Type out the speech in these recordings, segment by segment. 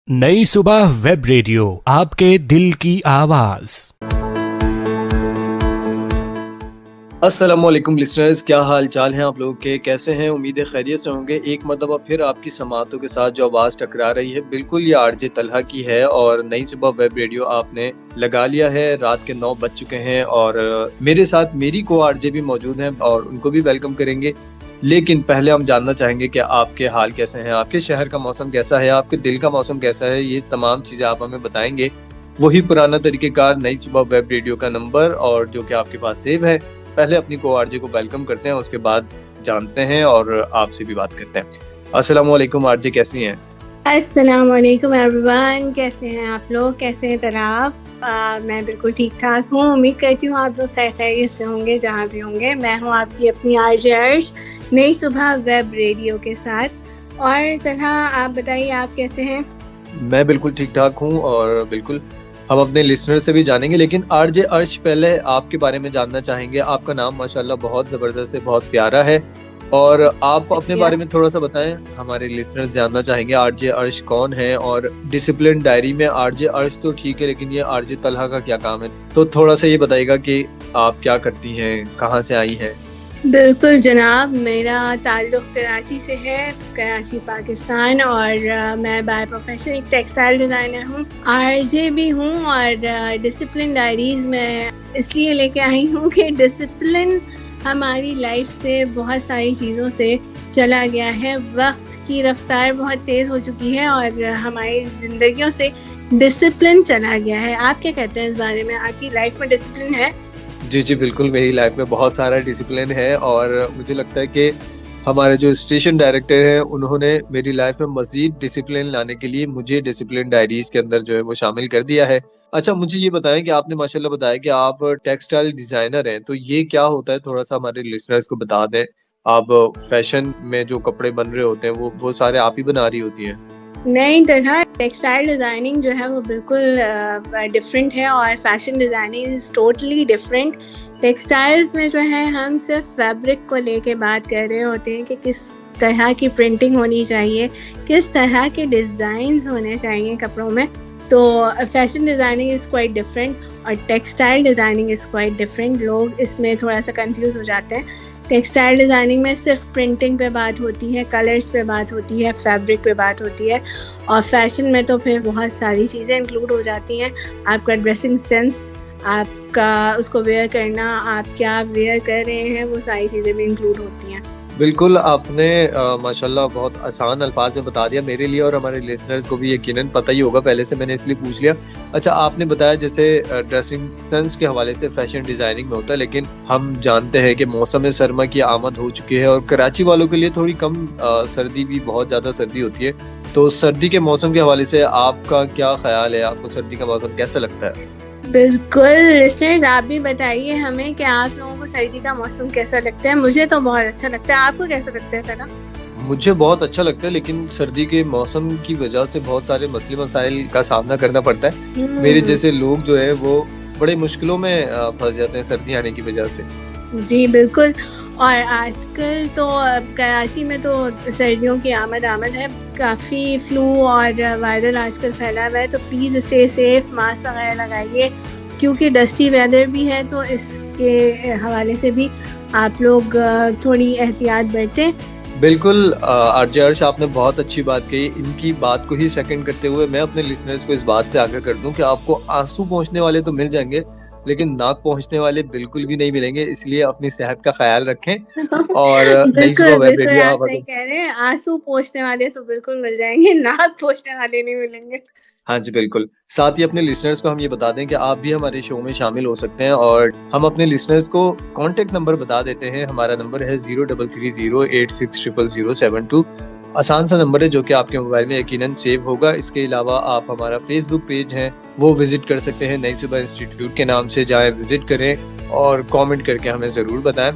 नई सुबह web radio आपके दिल की आवाज। अस्सलामुअलैकुम लिसनर्स, क्या हाल चाल हैं आप लोगों के? कैसे हैं? उम्मीद है खैरियत से होंगे। एक मरतबा फिर आपकी समातों के साथ जो आवाज़ टकरा रही है बिल्कुल ये आरजे तलहा की है और नई सुबह वेब रेडियो आपने लगा लिया है। रात के 9 बज चुके हैं और मेरे साथ मेरी को आरजे भी मौजूद हैं और उनको भी वेलकम करेंगे। लेकिन पहले हम जानना चाहेंगे कि आपके हाल कैसे हैं, आपके शहर का मौसम कैसा है, आपके दिल का मौसम कैसा है। ये तमाम चीज़ें आप हमें बताएंगे। वही पुराना तरीक़ेकार नई सुबह वेब रेडियो का नंबर और जो कि आपके पास सेव है। पहले अपनी को आरजे को वेलकम करते हैं, उसके बाद जानते हैं और आपसे भी बात करते हैं। अस्सलाम वालेकुम आरजे, कैसी हैं? अस्सलाम वालेकुम एवरीवन, कैसे हैं आप लोग? कैसे हैं तराब? मैं बिल्कुल ठीक ठाक हूँ। उम्मीद करती हूँ आप लोग खैरियत से होंगे जहाँ भी होंगे। मैं हूँ आपकी अपनी आरजे अर्श नई सुबह वेब रेडियो के साथ। और तलहा, आप बताइए आप कैसे हैं? मैं बिल्कुल ठीक ठाक हूँ और बिल्कुल हम अपने लिसनर से भी जानेंगे, लेकिन आरजे अर्श पहले आपके बारे में जानना चाहेंगे। आपका नाम माशाल्लाह बहुत ज़बरदस्त है, बहुत प्यारा है और आप अपने बारे में थोड़ा सा बताएं। हमारे लिसनर्स जानना चाहेंगे आरजे अर्श कौन है और डिसिप्लिन डायरी में आरजे अर्श तो ठीक है, लेकिन ये आरजे तलहा का क्या काम है? तो थोड़ा सा ये बताइएगा कि आप क्या करती हैं, कहाँ से आई हैं? बिल्कुल जनाब, मेरा ताल्लुक़ कराची से है, कराची पाकिस्तान। और मैं बाय प्रोफेशन एक टेक्सटाइल डिज़ाइनर हूँ, आरजे भी हूँ। और डिसिप्लिन डायरीज़ में इसलिए लेके आई हूँ कि डिसिप्लिन हमारी लाइफ से बहुत सारी चीज़ों से चला गया है। वक्त की रफ्तार बहुत तेज़ हो चुकी है और हमारी ज़िंदगियों से डिसिप्लिन चला गया है। आप क्या कहते हैं इस बारे में? आपकी लाइफ में डिसिप्लिन है? जी, बिल्कुल मेरी लाइफ में बहुत सारा डिसिप्लिन है और मुझे लगता है कि हमारे जो स्टेशन डायरेक्टर हैं उन्होंने मेरी लाइफ में मज़ीद डिसिप्लिन लाने के लिए मुझे डिसिप्लिन डायरीज़ के अंदर जो है वो शामिल कर दिया है। अच्छा, मुझे ये बताएँ कि आपने माशाल्लाह बताया कि आप टेक्सटाइल डिज़ाइनर हैं, तो ये क्या होता है? थोड़ा-सा हमारे लिसनर्स को बता दें। आप फैशन में जो कपड़े बन रहे होते हैं वो सारे आप ही बना रही होती हैं? नहीं, तरह टेक्सटाइल डिज़ाइनिंग जो है वो बिल्कुल डिफरेंट है और fashion designing is totally different. Textiles में जो है हम सिर्फ फैब्रिक को लेके बात कर रहे होते हैं कि किस तरह की प्रिंटिंग होनी चाहिए, किस तरह के डिज़ाइंस होने चाहिए कपड़ों में। तो fashion designing is quite different और textile designing is quite different. लोग इसमें थोड़ा सा कंफ्यूज हो जाते हैं। टेक्सटाइल डिज़ाइनिंग में सिर्फ प्रिंटिंग पे बात होती है, कलर्स पे बात होती है, फैब्रिक पे बात होती है। और फैशन में तो फिर बहुत सारी चीज़ें इंक्लूड हो जाती हैं। आपका ड्रेसिंग सेंस, आपका उसको वेयर करना, आप क्या वेयर कर रहे हैं, वो सारी चीज़ें भी इंक्लूड होती हैं। बिल्कुल, आपने माशाल्लाह बहुत आसान अल्फाज में बता दिया मेरे लिए और हमारे लिसनर्स को भी यकीनन पता ही होगा, पहले से मैंने इसलिए पूछ लिया। अच्छा, आपने बताया जैसे ड्रेसिंग सेंस के हवाले से फैशन डिज़ाइनिंग में होता है, लेकिन हम जानते हैं कि मौसम सरमा की आमद हो चुकी है और कराची वालों के लिए थोड़ी कम सर्दी भी बहुत ज़्यादा सर्दी होती है। तो सर्दी के मौसम के हवाले से आपका क्या ख़्याल है? आपको सर्दी का मौसम कैसा लगता है? बिल्कुल लिसनर्स, आप भी बताइए हमें कि आप लोगों को सर्दी का मौसम कैसा लगता है। मुझे तो बहुत अच्छा लगता है, आपको कैसा लगता है तना? मुझे बहुत अच्छा लगता है, लेकिन सर्दी के मौसम की वजह से बहुत सारे मसले मसाइल का सामना करना पड़ता है। मेरे जैसे लोग जो है वो बड़े मुश्किलों में फंस जाते हैं सर्दी आने की वजह से। जी बिल्कुल। और आजकल तो कराची में तो सर्दियों की आमद है। काफ़ी फ्लू और वायरल आजकल फैला हुआ है, तो प्लीज़ स्टे सेफ, मास्क वगैरह लगाइए क्योंकि डस्टी वेदर भी है। तो इसके हवाले से भी आप लोग थोड़ी एहतियात बरतें। बिल्कुल आरजे अर्श, आपने बहुत अच्छी बात कही। इनकी बात को ही सेकंड करते हुए मैं अपने लिसनर्स को इस बात से आगाह कर दूं कि आपको आंसू पहुंचने वाले तो मिल जाएंगे, लेकिन नाक पहुंचने वाले बिल्कुल भी नहीं मिलेंगे। इसलिए अपनी सेहत का ख्याल रखें और नई सुबह बिल्कुल, वेब बिल्कुल रेडियो आप आप सही कह रहे हैं। आँसू पोंछने वाले तो बिल्कुल मिल जाएँगे, नाक पोंछने वाले नहीं मिलेंगे। हाँ जी, बिल्कुल। साथ ही अपने लिसनर्स को हम ये बता दें कि आप भी हमारे शो में शामिल हो सकते हैं और हम अपने लिसनर्स को कॉन्टैक्ट नंबर बता देते हैं। हमारा नंबर है 0330860072। आसान सा नंबर है जो कि आपके मोबाइल में यकीनन सेव होगा। इसके अलावा आप हमारा फेसबुक पेज है वो विजिट कर सकते हैं, नई सुबह इंस्टीट्यूट के नाम से जाएं, विजिट करें और कमेंट करके हमें ज़रूर बताएं।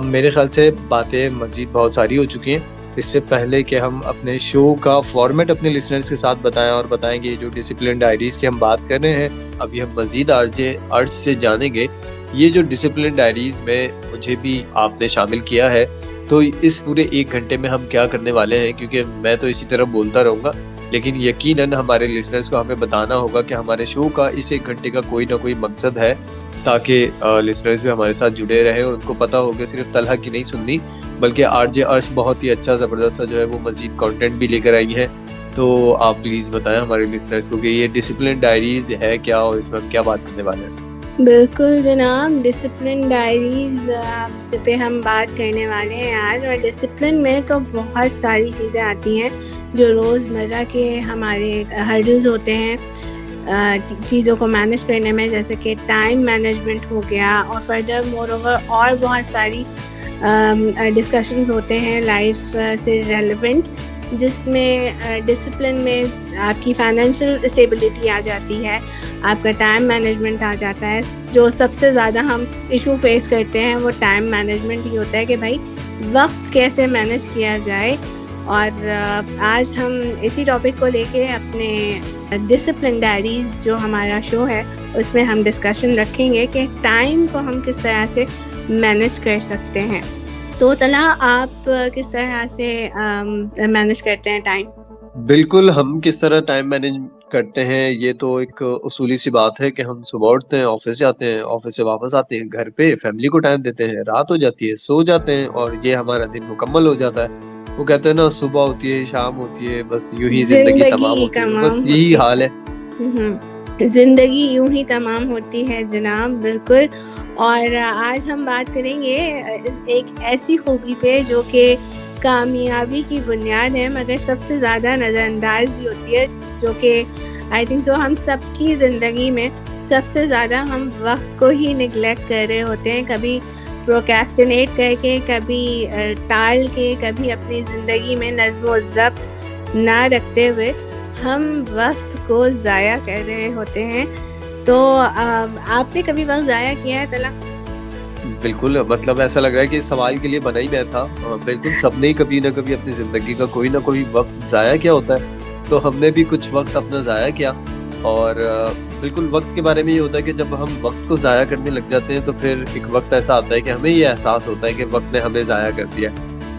मेरे ख्याल से बातें मज़ीद बहुत सारी हो चुकी हैं। इससे पहले कि हम अपने शो का फॉर्मेट अपने लिसनर्स के साथ बताएं और बताएंगे जो डिसिप्लिन डायरीज की हम बात कर रहे हैं, अभी हम मजीद आरजे अर्श से जानेंगे। ये जो डिसिप्लिन डायरीज में मुझे भी आपने शामिल किया है, तो इस पूरे 1 घंटे में हम क्या करने वाले हैं, क्योंकि मैं तो इसी तरह बोलता रहूंगा। लेकिन यकीनन हमारे लिसनर्स को हमें बताना होगा कि हमारे शो का इस 1 घंटे का कोई ना कोई मकसद है, ताकि लिसनर्स भी हमारे साथ जुड़े रहें और उनको पता हो कि सिर्फ तलहा की नहीं सुननी, बल्कि आरजे अर्श बहुत ही अच्छा ज़बरदस्त सा जो है वो मज़ीद कंटेंट भी लेकर आई है। तो आप प्लीज़ बताएं हमारे लिसनर्स को कि ये डिसिप्लिन डायरीज़ है क्या और इसमें हम क्या बात करने वाले हैं। बिल्कुल जनाब, डिसिप्लिन डायरीज पे हम बात करने वाले हैं आज। और डिसिप्लिन में तो बहुत सारी चीज़ें आती हैं जो रोज़मर्रा के हमारे हर्डल्स होते हैं चीज़ों को मैनेज करने में, जैसे कि टाइम मैनेजमेंट हो गया, और फर्दर मोर ओवर और बहुत सारी डिस्कशंस होते हैं लाइफ से रेलेवेंट, जिसमें डिसिप्लिन में आपकी फाइनेंशियल स्टेबिलिटी आ जाती है, आपका टाइम मैनेजमेंट आ जाता है। जो सबसे ज़्यादा हम इशू फेस करते हैं वो टाइम मैनेजमेंट ही होता है कि भाई वक्त कैसे मैनेज किया जाए। और आज हम इसी टॉपिक को लेके अपने डिसिप्लिन डायरीज़ जो हमारा शो है उसमें हम डिस्कशन रखेंगे कि टाइम को हम किस तरह से मैनेज कर सकते हैं। तो तला, आप किस तरह से मैनेज करते हैं टाइम? बिल्कुल, हम किस तरह टाइम मैनेज करते हैं ये तो एक उसूली सी बात है कि हम सुबह उठते हैं, ऑफिस जाते हैं, ऑफिस से वापस आते हैं, घर पे फैमिली को टाइम देते हैं, रात हो जाती है, सो जाते हैं और ये हमारा दिन मुकम्मल हो जाता है। वो कहते हैं ना, सुबह होती है, शाम होती है, बस यूं ही जिंदगी तमाम होती है। तो बस यही हाल है। जिंदगी यूं ही तमाम होती है जनाब, बिल्कुल। और आज हम बात करेंगे एक ऐसी खूबी पे जो कि कामयाबी की बुनियाद है, मगर सबसे ज़्यादा नज़रअंदाज भी होती है, जो कि आई थिंक सो हम सबकी ज़िंदगी में सबसे ज़्यादा हम वक्त को ही निगलेक्ट कर रहे होते हैं, कभी प्रोक्रेस्टिनेट करके, कभी टाल के, कभी अपनी ज़िंदगी में नज़्म व ज़ब्त ना रखते हुए हम वक्त को ज़ाया कर रहे होते हैं। तो आपने कभी वक्त ज़ाया किया है तला? बिल्कुल, मतलब ऐसा लग रहा है कि इस सवाल के लिए बना ही मैं था। बिल्कुल, सबने ही कभी ना कभी अपनी ज़िंदगी का कोई ना कोई वक्त ज़ाया किया होता है, तो हमने भी कुछ वक्त अपना ज़ाया किया। और बिल्कुल वक्त के बारे में ये होता है कि जब हम वक्त को ज़ाया करने लग जाते हैं तो फिर एक वक्त ऐसा आता है कि हमें ये एहसास होता है कि वक्त ने हमें ज़ाया कर दिया।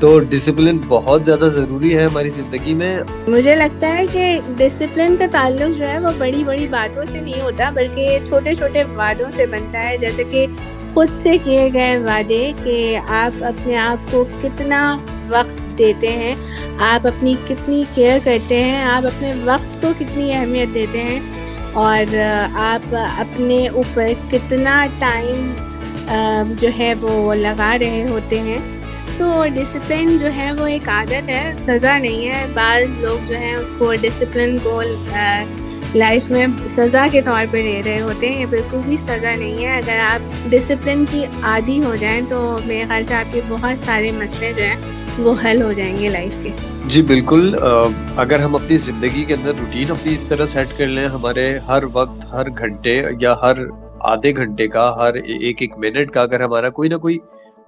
तो डिसिप्लिन बहुत ज़्यादा ज़रूरी है हमारी ज़िंदगी में। मुझे लगता है कि डिसिप्लिन का ताल्लुक जो है वो बड़ी बड़ी बातों से नहीं होता, बल्कि छोटे छोटे वादों से बनता है, जैसे कि खुद से किए गए वादे कि आप अपने आप को कितना वक्त देते हैं, आप अपनी कितनी केयर करते हैं, आप अपने वक्त को कितनी अहमियत देते हैं, और आप अपने ऊपर कितना टाइम जो है वो लगा रहे होते हैं। तो डिसिप्लिन जो है वो एक आदत है, सज़ा नहीं है। बाज़ लोग जो हैं उसको डिसिप्लिन को लाइफ में सज़ा के तौर पे ले रहे होते हैं। ये बिल्कुल भी सज़ा नहीं है। अगर आप डिसिप्लिन की आदी हो जाएं तो मेरे ख्याल से आपके बहुत सारे मसले जो हैं वो हल हो जाएंगे लाइफ के। जी बिल्कुल, अगर हम अपनी ज़िंदगी के अंदर रूटीन अपनी इस तरह सेट कर लें, हमारे हर वक्त, हर घंटे या हर आधे घंटे का, हर एक मिनट का अगर हमारा कोई ना कोई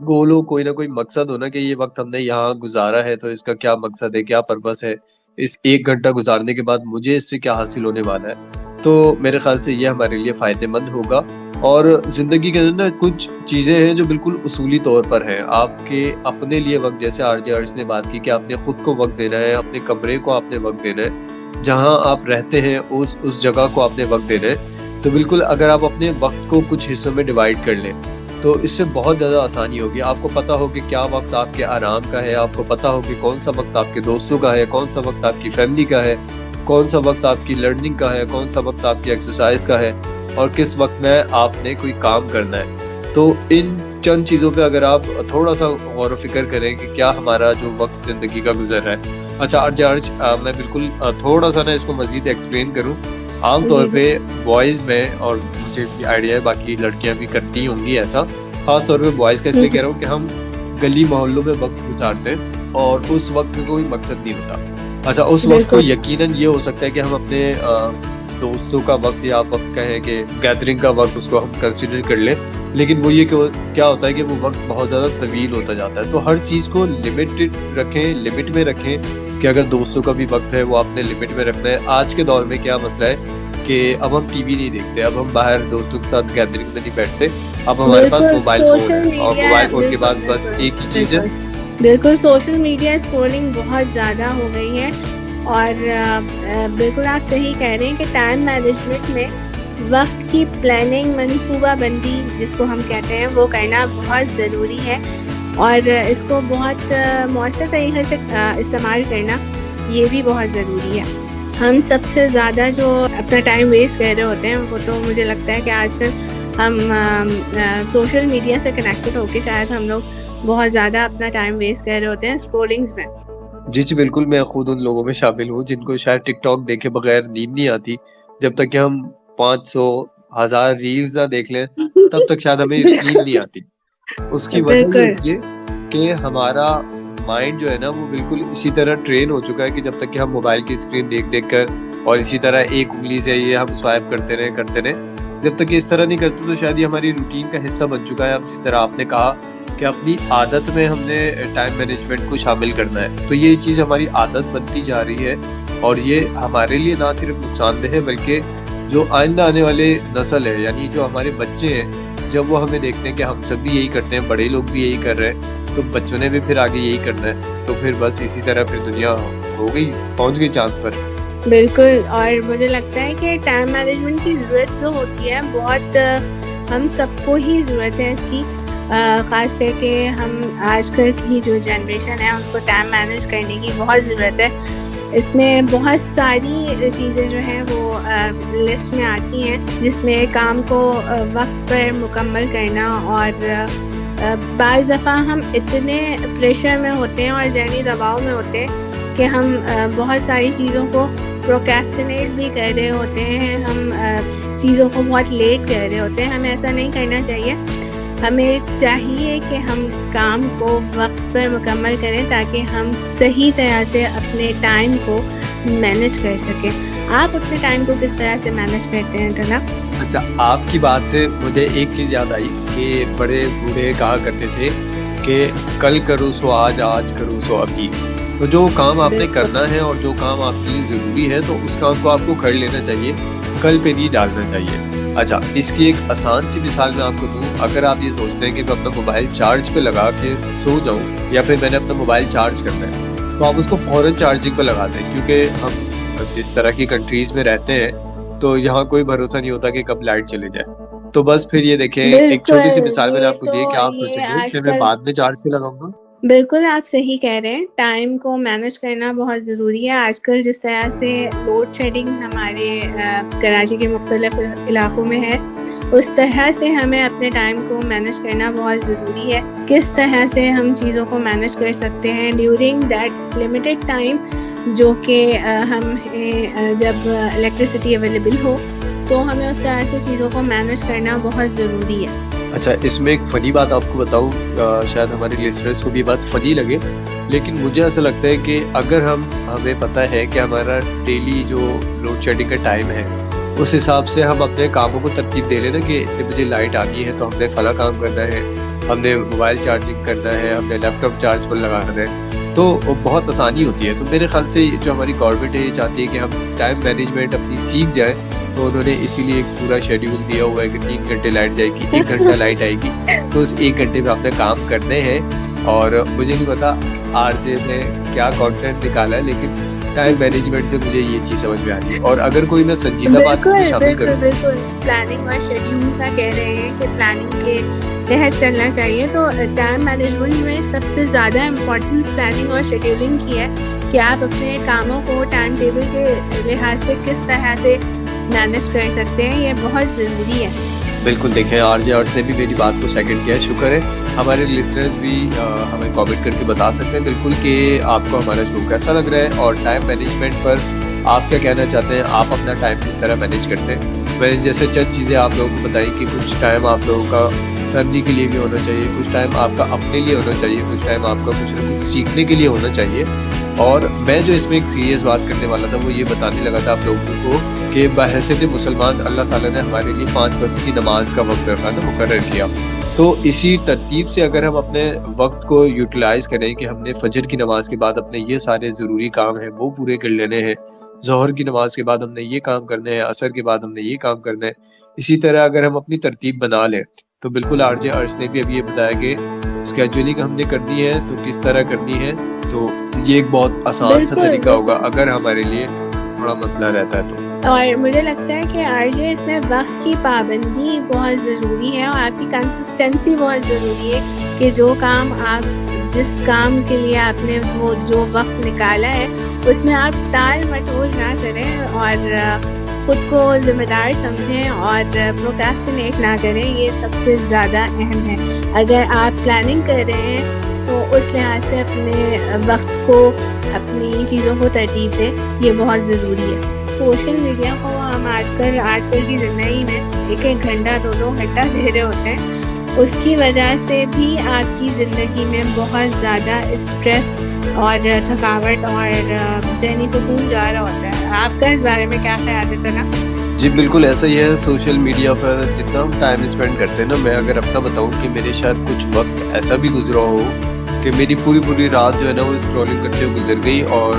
गोल हो, कोई ना कोई मकसद हो ना कि ये वक्त हमने यहाँ गुजारा है तो इसका क्या मकसद है, क्या पर्पस है, इस 1 घंटा गुजारने के बाद मुझे इससे क्या हासिल होने वाला है, तो मेरे ख्याल से ये हमारे लिए फ़ायदेमंद होगा। और ज़िंदगी के अंदर ना कुछ चीज़ें हैं जो बिल्कुल उसूली तौर पर हैं। आपके अपने लिए वक्त, जैसे आरजे अर्श ने बात की कि आपने खुद को वक्त देना है, अपने कमरे को आपने वक्त देना है, जहाँ आप रहते हैं उस जगह को आपने वक्त देना है। तो बिल्कुल अगर आप अपने वक्त को कुछ हिस्सों में डिवाइड कर लें तो इससे बहुत ज़्यादा आसानी होगी। आपको पता हो कि क्या वक्त आपके आराम का है, आपको पता हो कि कौन सा वक्त आपके दोस्तों का है, कौन सा वक्त आपकी फैमिली का है, कौन सा वक्त आपकी लर्निंग का है, कौन सा वक्त आपकी एक्सरसाइज का है, और किस वक्त में आपने कोई काम करना है। तो इन चंद चीज़ों पे अगर आप थोड़ा सा गौर व फिक्र करें कि क्या हमारा जो वक्त ज़िंदगी का गुजर रहा है। अच्छा अर्ज, मैं बिल्कुल थोड़ा सा ना इसको मज़ीद एक्सप्लेन करूँ। आमतौर पे बॉयज़ में, और मुझे भी आइडिया है बाकी लड़कियां भी करती होंगी ऐसा, खास तौर पे बॉयज़ का इसलिए कह रहा हूँ कि हम गली मोहल्लों में वक्त गुजारते हैं और उस वक्त में कोई मकसद नहीं होता। अच्छा, उस वक्त को यकीनन ये हो सकता है कि हम अपने दोस्तों का वक्त, या आप कहें कि गैदरिंग का वक्त, उसको हम कंसिडर कर लें, लेकिन वो ये क्या होता है कि वो वक्त बहुत ज़्यादा तवील होता जाता है। तो हर चीज़ को लिमिटेड रखें, लिमिट में रखें कि अगर दोस्तों का भी वक्त है वो आपने लिमिट में रखना है। आज के दौर में क्या मसला है कि अब हम टीवी नहीं देखते, अब हम बाहर दोस्तों के साथ गैदरिंग में नहीं बैठते, अब हमारे पास मोबाइल फ़ोन है, और मोबाइल फ़ोन के बाद बस एक ही चीज़ है। बिल्कुल, सोशल मीडिया स्क्रॉलिंग बहुत ज़्यादा हो गई है। और बिल्कुल आप सही कह रहे हैं कि टाइम मैनेजमेंट में वक्त की प्लानिंग, मनसूबाबंदी जिसको हम कहते हैं, वो करना बहुत ज़रूरी है और इसको बहुत मौसर तरीके से इस्तेमाल करना ये भी बहुत ज़रूरी है। हम सबसे ज़्यादा जो अपना टाइम वेस्ट कर रहे होते हैं वो तो मुझे लगता है कि आजकल हम सोशल मीडिया से कनेक्टेड होके शायद हम लोग बहुत ज़्यादा अपना टाइम वेस्ट कर रहे होते हैं स्क्रॉलिंग्स में। जी, बिल्कुल, मैं खुद उन लोगों में शामिल हूँ जिनको शायद टिकटॉक देखे बगैर नींद नहीं आती। जब तक कि हम 500 1000 रील्स ना देख लें, तब तक शायद हमें नींद नहीं आती। उसकी वजह ये बिल्कुल। होती है कि हमारा माइंड जो है ना, वो बिल्कुल इसी तरह ट्रेन हो चुका है कि जब तक कि हम मोबाइल की स्क्रीन देख-देख कर और इसी तरह एक उँगली से ये हम स्वाइप करते रहें। जब तक ये इस तरह नहीं करते तो शायद ये हमारी रूटीन का हिस्सा बन चुका है। अब जिस तरह आपने कहा कि अपनी आदत में हमने टाइम मैनेजमेंट को शामिल करना है, तो ये चीज़ हमारी आदत बनती जा रही है और ये हमारे लिए ना सिर्फ नुकसानदेह है बल्कि जो आइंदा आने वाले नस्ल है, यानी जो हमारे बच्चे हैं, जब वो हमें देखते हैं कि हम सब भी यही करते हैं, बड़े लोग भी यही कर रहे हैं, तो बच्चों ने भी फिर आगे यही करना है। तो फिर बस इसी तरह फिर दुनिया हो गई, पहुँच गई चाँद पर। बिल्कुल, और मुझे लगता है कि टाइम मैनेजमेंट की ज़रूरत जो होती है बहुत हम सबको ही ज़रूरत है इसकी। ख़ास करके हम आजकल की जो जनरेशन है उसको टाइम मैनेज करने की बहुत ज़रूरत है। इसमें बहुत सारी चीज़ें जो हैं वो लिस्ट में आती हैं जिसमें काम को वक्त पर मुकम्मल करना और बाज़ दफ़ा हम इतने प्रेशर में होते हैं और ज़हनी दबाव में होते हैं कि हम बहुत सारी चीज़ों को प्रोक्रेस्टिनेट भी कर रहे होते हैं, हम चीज़ों को बहुत लेट कर रहे होते हैं। हमें ऐसा नहीं करना चाहिए। हमें चाहिए कि हम काम को वक्त पर मुकम्मल करें ताकि हम सही तरह से अपने टाइम को मैनेज कर सकें। आप अपने टाइम को किस तरह से मैनेज करते हैं तला? अच्छा, आपकी बात से मुझे एक चीज़ याद आई कि बड़े बूढ़े कहा करते थे कि कल करो सो आज, आज करो सो अभी। तो जो काम आपने बिल्कुल। करना है और जो काम आपके लिए ज़रूरी है, तो उस काम को आपको कर लेना चाहिए, कल पे नहीं डालना चाहिए। अच्छा, इसकी एक आसान सी मिसाल मैं आपको दूँ। अगर आप ये सोचते हैं कि मैं अपना मोबाइल चार्ज पे लगा के सो जाऊँ या फिर मैंने अपना मोबाइल चार्ज करना है, तो आप उसको फ़ौरन चार्जिंग पे लगा दें, क्योंकि हम जिस तरह की कंट्रीज़ में रहते हैं, तो यहाँ कोई भरोसा नहीं होता कि कब लाइट चले जाए। तो बस फिर ये देखें, एक छोटी सी बिल्कुल, मिसाल मैंने ये आपको दी है कि तो आप ये सोचेंगे कि मैं आजकल बाद में चार्ज पे लगाऊँगा। बिल्कुल, आप सही कह रहे हैं। टाइम को मैनेज करना बहुत ज़रूरी है। आजकल जिस तरह से लोड शेडिंग हमारे कराची के मुख्तलिफ़ इलाक़ों में है, उस तरह से हमें अपने टाइम को मैनेज करना बहुत ज़रूरी है। किस तरह से हम चीज़ों को मैनेज कर सकते हैं ड्यूरिंग दैट लिमिटेड टाइम, जो कि हमें जब इलेक्ट्रिसिटी अवेलेबल हो, तो हमें उस तरह से चीज़ों को मैनेज करना बहुत ज़रूरी है। अच्छा, इसमें एक फ़नी बात आपको बताऊँ, शायद हमारे लिसनर्स को भी ये बात फ़नी लगे, लेकिन मुझे ऐसा लगता है कि अगर हमें पता है कि हमारा डेली जो लोड शेडिंग का टाइम है, उस हिसाब से हम अपने कामों को तरतीब दे लें ना कि इतने बजे लाइट आनी है तो हमने फला काम करना है, हमने मोबाइल चार्जिंग करना है, हमने लैपटॉप चार्ज पर लगाना है, तो बहुत आसानी होती है। तो मेरे ख़्याल से जो हमारी गवर्नमेंट है ये चाहती है कि हम टाइम मैनेजमेंट अपनी सीख जाएँ, तो उन्होंने इसीलिए एक पूरा शेड्यूल दिया हुआ है कि 3 घंटे लाइट जाएगी, 1 घंटा लाइट आएगी, तो उस 1 घंटे में आपने काम करने हैं। और मुझे नहीं पता आरजे ने क्या कंटेंट निकाला है, लेकिन टाइम मैनेजमेंट से मुझे ये चीज़ समझ में आ रही है। और अगर कोई मैं संजीदा बात इसमें बिल्कुल, शामिल बिल्कुल, करूँ, बिल्कुल। प्लानिंग और शेड्यूल का कह रहे हैं कि प्लानिंग के तहत चलना चाहिए, तो टाइम मैनेजमेंट में सबसे ज़्यादा इम्पोर्टेंट प्लानिंग और शेड्यूलिंग की है कि आप अपने कामों को टाइम टेबल के लिहाज से किस तरह से मैनेज कर सकते हैं। ये बहुत ज़रूरी है। बिल्कुल देखें, आरजे अर्श ने भी मेरी बात को सेकंड किया है, शुक्र है। हमारे लिसनर्स भी हमें कमेंट करके बता सकते हैं बिल्कुल कि आपको हमारा शो कैसा लग रहा है और टाइम मैनेजमेंट पर आप क्या कहना चाहते हैं, आप अपना टाइम किस तरह मैनेज करते हैं। मैंने जैसे चंद चीज़ें आप लोगों को बताई कि कुछ टाइम आप लोगों का फैमिली के लिए भी होना चाहिए, कुछ टाइम आपका अपने लिए होना चाहिए, कुछ टाइम आपका कुछ ना कुछ सीखने के लिए होना चाहिए। और मैं जो इसमें एक सीरियस बात करने वाला था वो ये बताने लगा था आप लोगों को कि बहैसियत मुसलमान अल्लाह ताला ने हमारे लिए 5 वक्त की नमाज का वक्त रखना मुकर्रर किया। तो इसी तरतीब से अगर हम अपने वक्त को यूटिलाइज़ करें कि हमने फजर की नमाज के बाद अपने ये सारे ज़रूरी काम हैं वो पूरे कर लेने हैं, ज़ोहर की नमाज के बाद हमने ये काम करने हैं, असर के बाद हमने ये काम करना है। इसी तरह अगर हम अपनी तरतीब बना लें, तो बिल्कुल आरजे अर्श ने भी अभी ये बताया कि स्केड्यूलिंग हमने करनी है, तो किस तरह करनी है। तो ये एक बहुत आसान सा बिल्कुल, तरीका होगा बिल्कुल। अगर हमारे लिए थोड़ा मसला रहता है तो। और मुझे लगता है कि आरजे इसमें वक़्त की पाबंदी बहुत ज़रूरी है और आपकी कंसिस्टेंसी बहुत ज़रूरी है कि जो काम आप जिस काम के लिए आपने वो जो वक़्त निकाला है, उसमें आप टाल-मटोल ना करें और खुद को ज़िम्मेदार समझें और प्रोक्रेस्टिनेट ना करें, ये सबसे ज़्यादा अहम है। अगर आप प्लानिंग कर रहे हैं, तो उस लिहाज से अपने वक़्त को, अपनी चीज़ों को तरतीब दें, ये बहुत ज़रूरी है। सोशल मीडिया को हम आजकल की ज़िंदगी में 1-1 घंटा, 2-2 घंटा दे रहे होते हैं। उसकी वजह से भी आपकी ज़िंदगी में बहुत ज़्यादा स्ट्रेस और थकावट और ज़हनी सुकून जा रहा होता है। आपका इस बारे में क्या ख़्याल है तना? जी, बिल्कुल ऐसा ही है। सोशल मीडिया पर जितना हम टाइम स्पेंड करते हैं ना, मैं अगर अपना बताऊँ कि मेरे शायद कुछ वक़्त ऐसा भी गुज़रा हो कि मेरी पूरी रात जो है ना वो स्क्रॉलिंग करते हुए गुज़र गई और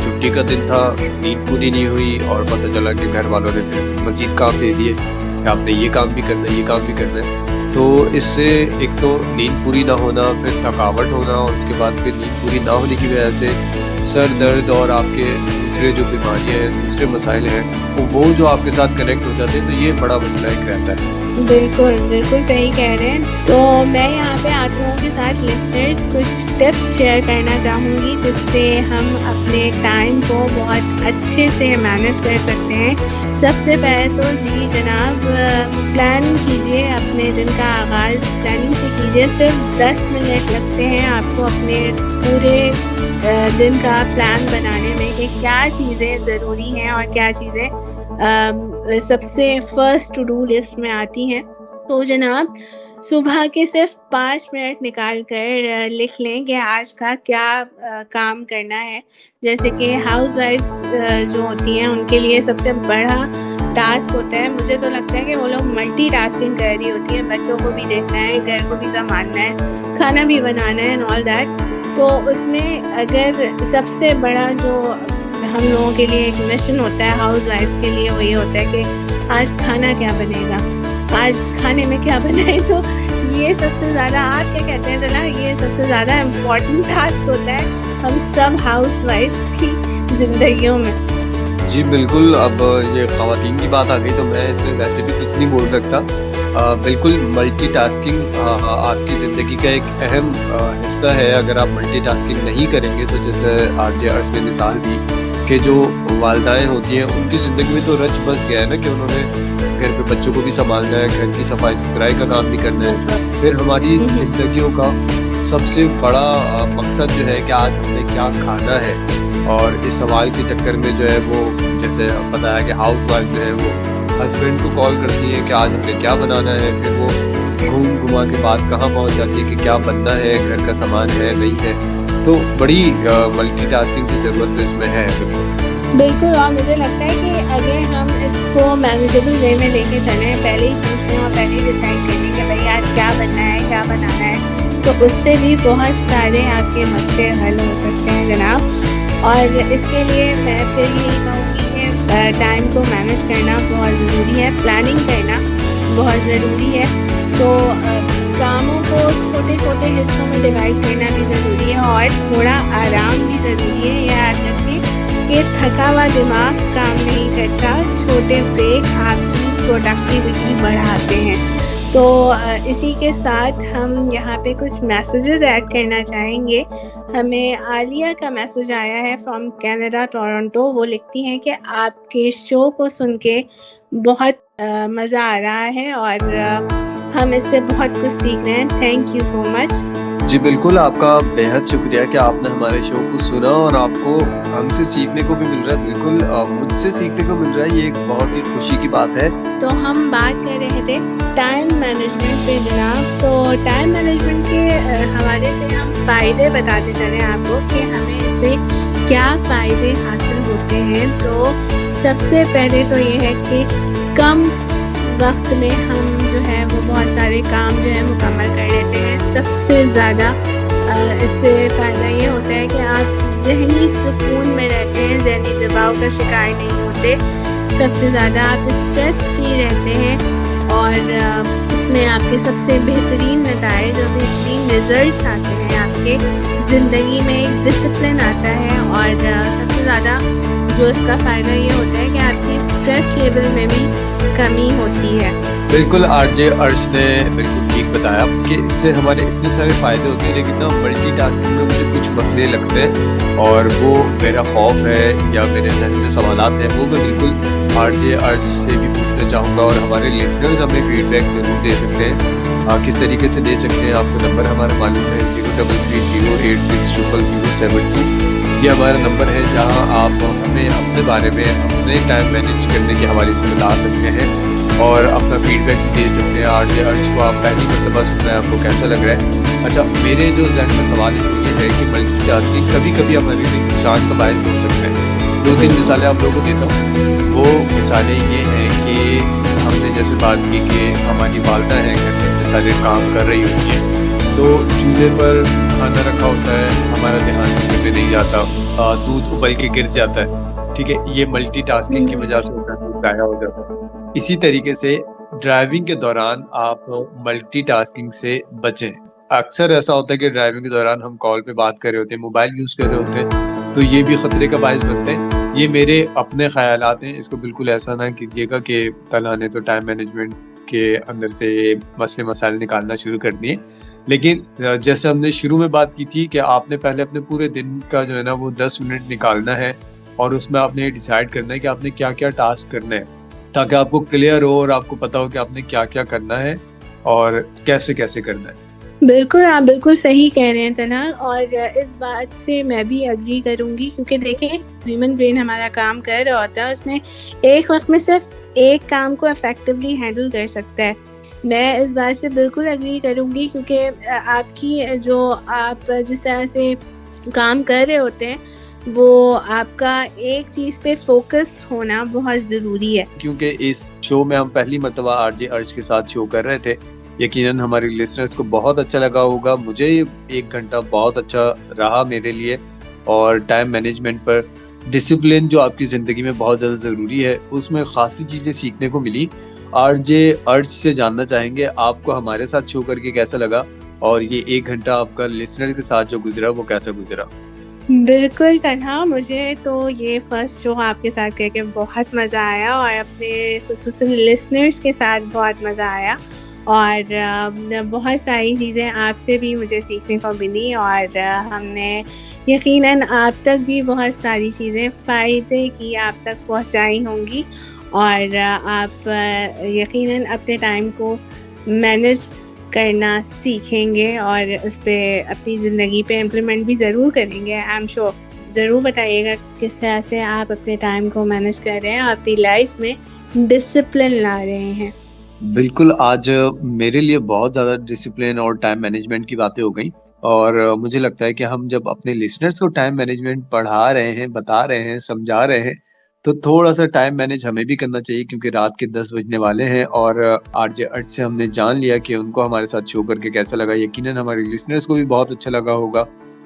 छुट्टी का दिन था, नींद पूरी नहीं हुई और पता चला कि घर वालों ने फिर मज़ीद काम दे दिए कि आपने ये काम भी करना है, ये काम भी करना है। तो इससे एक तो नींद पूरी ना होना, फिर थकावट होना और उसके बाद फिर नींद पूरी ना होने की वजह से सर दर्द और आपके दूसरे जो बीमारियाँ हैं, दूसरे मसाइल हैं, तो वो जो आपके साथ कनेक्ट हो जाते हैं, तो ये बड़ा मसला एक रहता है। बिल्कुल, बिल्कुल सही कह रहे हैं। तो मैं यहाँ पे आप लोगों के साथ लिसनर्स कुछ टिप्स शेयर करना चाहूँगी जिससे हम अपने टाइम को बहुत अच्छे से मैनेज कर सकते हैं। सबसे पहले तो जी जनाब, प्लान कीजिए अपने दिन का आगाज़ प्लानिंग से कीजिए। सिर्फ 10 मिनट लगते हैं आपको अपने पूरे दिन का प्लान बनाने में कि क्या चीज़ें ज़रूरी हैं और क्या चीज़ें सबसे फर्स्ट टू डू लिस्ट में आती हैं। तो जनाब, सुबह के सिर्फ 5 मिनट निकाल कर लिख लें कि आज का क्या काम करना है। जैसे कि हाउसवाइफ्स जो होती हैं उनके लिए सबसे बड़ा टास्क होता है, मुझे तो लगता है कि वो लोग मल्टीटास्किंग कर रही होती हैं। बच्चों को भी देखना है, घर को भी संभालना है, खाना भी बनाना है एंड ऑल दैट। तो उसमें अगर सबसे बड़ा जो हम लोगों के लिए एक मिशन होता है हाउसवाइफ्स के लिए, वो ये होता है कि आज खाना क्या बनेगा, आज खाने में क्या बनाए। तो ये सबसे ज़्यादा, आप क्या कहते हैं तना, ये सबसे ज़्यादा इम्पोर्टेंट टास्क होता है हम सब हाउसवाइफ्स की ज़िंदगियों में। जी बिल्कुल, अब ये ख़वातीन की बात आ गई तो मैं इसमें वैसे भी कुछ नहीं बोल सकता। बिल्कुल मल्टीटास्किंग आपकी ज़िंदगी का एक अहम हिस्सा है। अगर आप मल्टीटास्किंग नहीं करेंगे तो जैसे आरजे अर्श ने मिसाल दी कि जो वालिदाएँ होती हैं उनकी ज़िंदगी में तो रच बस गया है ना कि उन्होंने घर पे बच्चों को भी संभालना है, घर की सफाई सुथराई का काम भी करना है। फिर हमारी ज़िंदगियों का सबसे बड़ा मकसद जो है कि आज हमने क्या खाना है, और इस सवाल के चक्कर में जो है वो जैसे बताया कि हाउसवाइफ जो है वो हस्बैंड को कॉल करती है कि आज हमने क्या बनाना है, फिर वो घूम घुमा के बाद कहाँ पहुँच जाती है कि क्या बनना है, घर का सामान है नहीं है। तो बड़ी मल्टीटास्किंग की ज़रूरत तो इसमें है। बिल्कुल, और मुझे लगता है कि अगर हम इसको मैनेजेबल वे में लेके चलें, पहले ही सोचते हैं और पहले ही डिसाइड कर लें कि भाई आज क्या बनना है, क्या बनाना है, तो उससे भी बहुत सारे आपके मसले हल हो सकते हैं जनाब। और इसके लिए मैं फिर यही कहूँगी कि टाइम को मैनेज करना बहुत ज़रूरी है, प्लानिंग करना बहुत ज़रूरी है। तो कामों को छोटे छोटे हिस्सों में डिवाइड करना भी ज़रूरी है और थोड़ा आराम भी ज़रूरी है। याद रखें कि थका हुआ दिमाग काम नहीं करता, छोटे ब्रेक आपकी प्रोडक्टिविटी बढ़ाते हैं। तो इसी के साथ हम यहाँ पे कुछ मैसेजेस ऐड करना चाहेंगे। हमें आलिया का मैसेज आया है फ्रॉम कनाडा टोरंटो। वो लिखती हैं कि आपके शो को सुन के बहुत मज़ा आ रहा है और हम इससे बहुत कुछ सीख रहे हैं। Thank you so much. जी बिल्कुल, आपका बेहद शुक्रिया कि आपने हमारे शो को सुना और आपको हमसे सीखने को भी मिल रहा है। बिल्कुल मुझसे सीखने को मिल रहा है, ये एक बहुत ही खुशी की बात है। तो हम बात कर रहे थे टाइम मैनेजमेंट पे जनाब। तो टाइम मैनेजमेंट के हवाले से हम फ़ायदे बताते चलें आपको कि हमें इससे क्या फ़ायदे हासिल होते हैं। तो सबसे पहले तो ये है कि कम वक्त में हम जो है वो बहुत सारे काम जो है मुकम्मल कर लेते हैं। सबसे ज़्यादा इससे फ़ायदा ये होता है कि आप ज़हनी सुकून में रहते हैं, ज़हनी दबाव का शिकार नहीं होते। सबसे ज़्यादा आप स्ट्रेस फ्री रहते हैं और इसमें आपके सबसे बेहतरीन नताइज और बेहतरीन रिजल्ट्स आते हैं, आपके ज़िंदगी में एक डिसिप्लिन आता है और सबसे ज़्यादा जो इसका फ़ायदा ये होता है कि आपकी स्ट्रेस लेवल में भी कमी होती है। बिल्कुल आरजे अर्श ने बिल्कुल ठीक बताया कि इससे हमारे इतने सारे फ़ायदे होते हैं, लेकिन ना मल्टीटास्किंग में मुझे कुछ मसले लगते हैं और वो मेरा खौफ है या मेरे जहन में सवालात हैं, वो मैं बिल्कुल आरजे अर्श से भी पूछना चाहूँगा और हमारे लिसनर्स हमें फीडबैक ज़रूर दे सकते हैं। किस तरीके से दे सकते हैं? आपको नंबर हमारा मालूम है 0330860007 ये हमारा नंबर है, जहां आप हमें अपने बारे में अपने टाइम मैनेज करने के हवाले से बता सकते हैं और अपना फीडबैक भी दे सकते हैं। आरजे अर्श को आप पहली मरतबा सुन रहे हैं, आपको कैसा लग रहा है? अच्छा, मेरे जो जहन में सवाल है वो ये है कि मल्टीटास्किंग कभी कभी हमारे लिए नुकसान का बायस हो सकता है। 2-3 मिसालें आप लोगों को देता हूँ। वो मिसालें ये हैं कि हमने जैसे बात की कि हमारी वालदा हैं घर में इतने सारे काम कर रही होती है, तो चूल्हे पर खाना रखा होता है, हमारा ध्यान चूल्हे पे नहीं जाता, दूध उबल के गिर जाता है, ठीक है, ये मल्टीटास्किंग की वजह से ज़ाया हो जाता है। इसी तरीके से ड्राइविंग के दौरान आप मल्टीटास्किंग से बचें। अक्सर ऐसा होता है कि ड्राइविंग के दौरान हम कॉल पे बात कर रहे होते हैं, मोबाइल यूज़ कर रहे होते हैं, तो ये भी ख़तरे का बायस बनते हैं। ये मेरे अपने ख़यालात हैं, इसको बिल्कुल ऐसा ना कीजिएगा कि तलहा ने तो टाइम मैनेजमेंट के अंदर से मसले मसाइल निकालना शुरू कर दिए। लेकिन जैसे हमने शुरू में बात की थी कि आपने पहले अपने पूरे दिन का जो है ना वो 10 मिनट निकालना है और उसमें आपने डिसाइड करना है कि आपने क्या क्या टास्क करने हैं, ताकि आपको क्लियर हो और आपको पता हो कि आपने क्या क्या करना है और कैसे कैसे करना है। बिल्कुल, आप बिल्कुल सही कह रहे हैं तना, और इस बात से मैं भी एग्री करूँगी, क्योंकि देखें ह्यूमन ब्रेन हमारा काम कर रहा होता है, उसमें एक वक्त में सिर्फ एक काम को इफेक्टिवली हैंडल कर सकता है। मैं इस बात से बिल्कुल एग्री करूँगी, क्योंकि आपकी जो आप जिस तरह से काम कर रहे होते हैं वो आपका एक चीज़ पे फोकस होना बहुत ज़रूरी है। क्योंकि इस शो में हम पहली मर्तबा आरजे अर्श के साथ शो कर रहे थे, यकीनन हमारे लिसनर्स को बहुत अच्छा लगा होगा। मुझे 1 घंटा बहुत अच्छा रहा मेरे लिए, और टाइम मैनेजमेंट पर डिसिप्लिन जो आपकी ज़िंदगी में बहुत ज़्यादा ज़रूरी है, उसमें ख़ासी चीज़ें सीखने को मिली। आरजे अर्श से जानना चाहेंगे आपको हमारे साथ शो करके कैसा लगा, और ये 1 घंटा आपका लिसनर के साथ जो गुजरा वो कैसा गुजरा? बिल्कुल तन्हा, मुझे तो ये फर्स्ट शो आपके साथ करके बहुत मज़ा आया और अपने खुसूसन लिसनर्स के साथ बहुत मज़ा आया, और बहुत सारी चीज़ें आपसे भी मुझे सीखने को मिली, और हमने यकीनन आप तक भी बहुत सारी चीज़ें फ़ायदे की आप तक पहुंचाई होंगी, और आप यकीनन अपने टाइम को मैनेज करना सीखेंगे और उस पर अपनी ज़िंदगी पे इम्प्लीमेंट भी ज़रूर करेंगे। I am sure. ज़रूर बताइएगा किस तरह से आप अपने टाइम को मैनेज कर रहे हैं और अपनी लाइफ में डिसिप्लिन ला रहे हैं। बिल्कुल, आज मेरे लिए बहुत ज़्यादा डिसिप्लिन और टाइम मैनेजमेंट की बातें हो गई, और मुझे लगता है कि हम जब अपने लिसनर्स को टाइम मैनेजमेंट पढ़ा रहे हैं, बता रहे हैं, समझा रहे हैं, तो थोड़ा-सा टाइम मैनेज हमें भी करना चाहिए, क्योंकि रात के 10 बजने वाले हैं और आरजे अर्श से हमने जान लिया कि उनको हमारे साथ शो करके कैसा लगा। यकीनन हमारे लिसनर्स को भी बहुत अच्छा लगा होगा।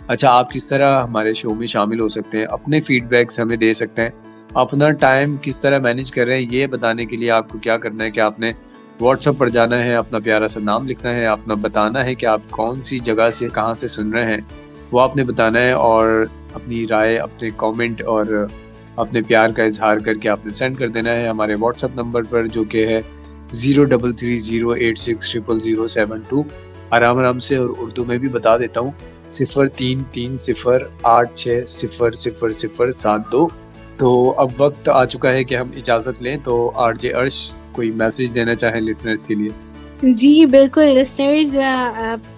अच्छा, आप किस तरह हमारे शो में शामिल हो सकते हैं? अपने फीडबैक्स हमें दे सकते हैं। अपना टाइम किस तरह मैनेज कर रहे हैं, ये बताने के लिए आपको क्या करना है कि आपने व्हाट्सएप पर जाना है, अपना प्यारा सा नाम लिखना है, अपना बताना है कि आप कौन सी जगह से कहाँ से सुन रहे हैं, वो आपने बताना है, और अपनी राय, अपने कमेंट और अपने प्यार का इजहार करके आपने सेंड कर देना है हमारे व्हाट्सएप नंबर पर, जो कि है 0330860007 आराम से, और उर्दू में भी बता देता हूँ 033086000072। तो अब वक्त आ चुका है कि हम इजाज़त लें, तो आरजे अर्श कोई मैसेज देना चाहें लिसनर्स के लिए? जी बिल्कुल, लिसनर्स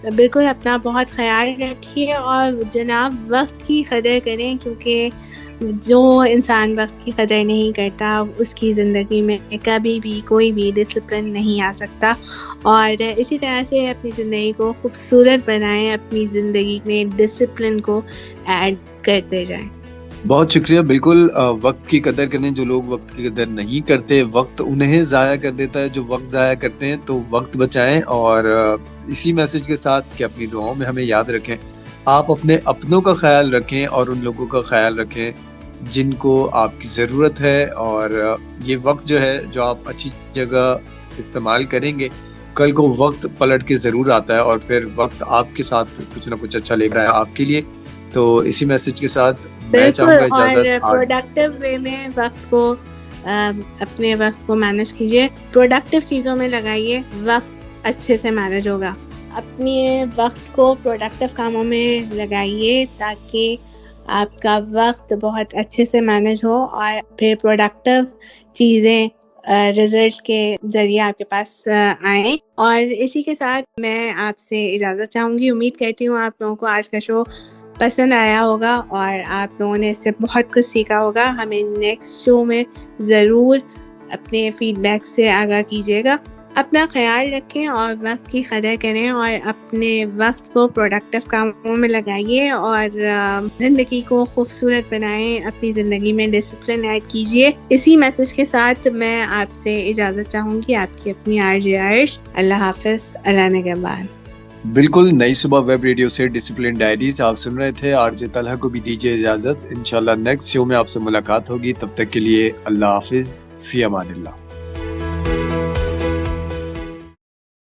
बिल्कुल अपना बहुत ख्याल रखिए और जनाब वक्त की कदर करें, क्योंकि जो इंसान वक्त की कदर नहीं करता उसकी ज़िंदगी में कभी भी कोई भी डिसिप्लिन नहीं आ सकता। और इसी तरह से अपनी ज़िंदगी को खूबसूरत बनाएं, अपनी ज़िंदगी में डिसिप्लिन को ऐड करते जाएं। बहुत शुक्रिया। बिल्कुल, वक्त की कदर करें। जो लोग वक्त की कदर नहीं करते, वक्त उन्हें ज़ाया कर देता है। जो वक्त ज़ाया करते हैं, तो वक्त बचाएं, और इसी मैसेज के साथ कि अपनी दुआओं में हमें याद रखें। आप अपने अपनों का ख्याल रखें और उन लोगों का ख्याल रखें जिनको आपकी ज़रूरत है, और ये वक्त जो है, जो आप अच्छी जगह इस्तेमाल करेंगे, कल को वक्त पलट के ज़रूर आता है और फिर वक्त आपके साथ कुछ ना कुछ अच्छा लेकर आया आपके लिए। तो इसी मैसेज के साथ मैं बिल्कुल, चाहूँगा और इजाज़त। प्रोडक्टिव वे में वक्त को अपने वक्त को मैनेज कीजिए, प्रोडक्टिव चीज़ों में लगाइए, वक्त अच्छे से मैनेज होगा। अपने वक्त को प्रोडक्टिव कामों में लगाइए ताकि आपका वक्त बहुत अच्छे से मैनेज हो और फिर प्रोडक्टिव चीज़ें रिजल्ट के ज़रिए आपके पास आएँ। और इसी के साथ मैं आपसे इजाज़त चाहूँगी। उम्मीद करती हूँ आप लोगों को आज का शो पसंद आया होगा और आप लोगों ने इससे बहुत कुछ सीखा होगा। हमें नेक्स्ट शो में ज़रूर अपने फीडबैक से आगाह कीजिएगा। अपना ख्याल रखें और वक्त की कदर करें और अपने वक्त को प्रोडक्टिव कामों में लगाइए और ज़िंदगी को खूबसूरत बनाएं। अपनी ज़िंदगी में डिसिप्लिन ऐड कीजिए। इसी मैसेज के साथ मैं आपसे इजाज़त चाहूँगी। आपकी अपनी आरजे आयश। अल्लाह हाफ़िज़, अल्लाह निगहबान। बिल्कुल, नई सुबह वेब रेडियो से डिसिप्लिन डायरीज आप सुन रहे थे। आरजे तलहा को भी दीजिए इजाज़त। इंशाल्लाह नेक्स्ट शो में आपसे मुलाकात होगी। तब तक के लिए अल्लाह हाफ़िज़, फ़ी अमानिल्लाह।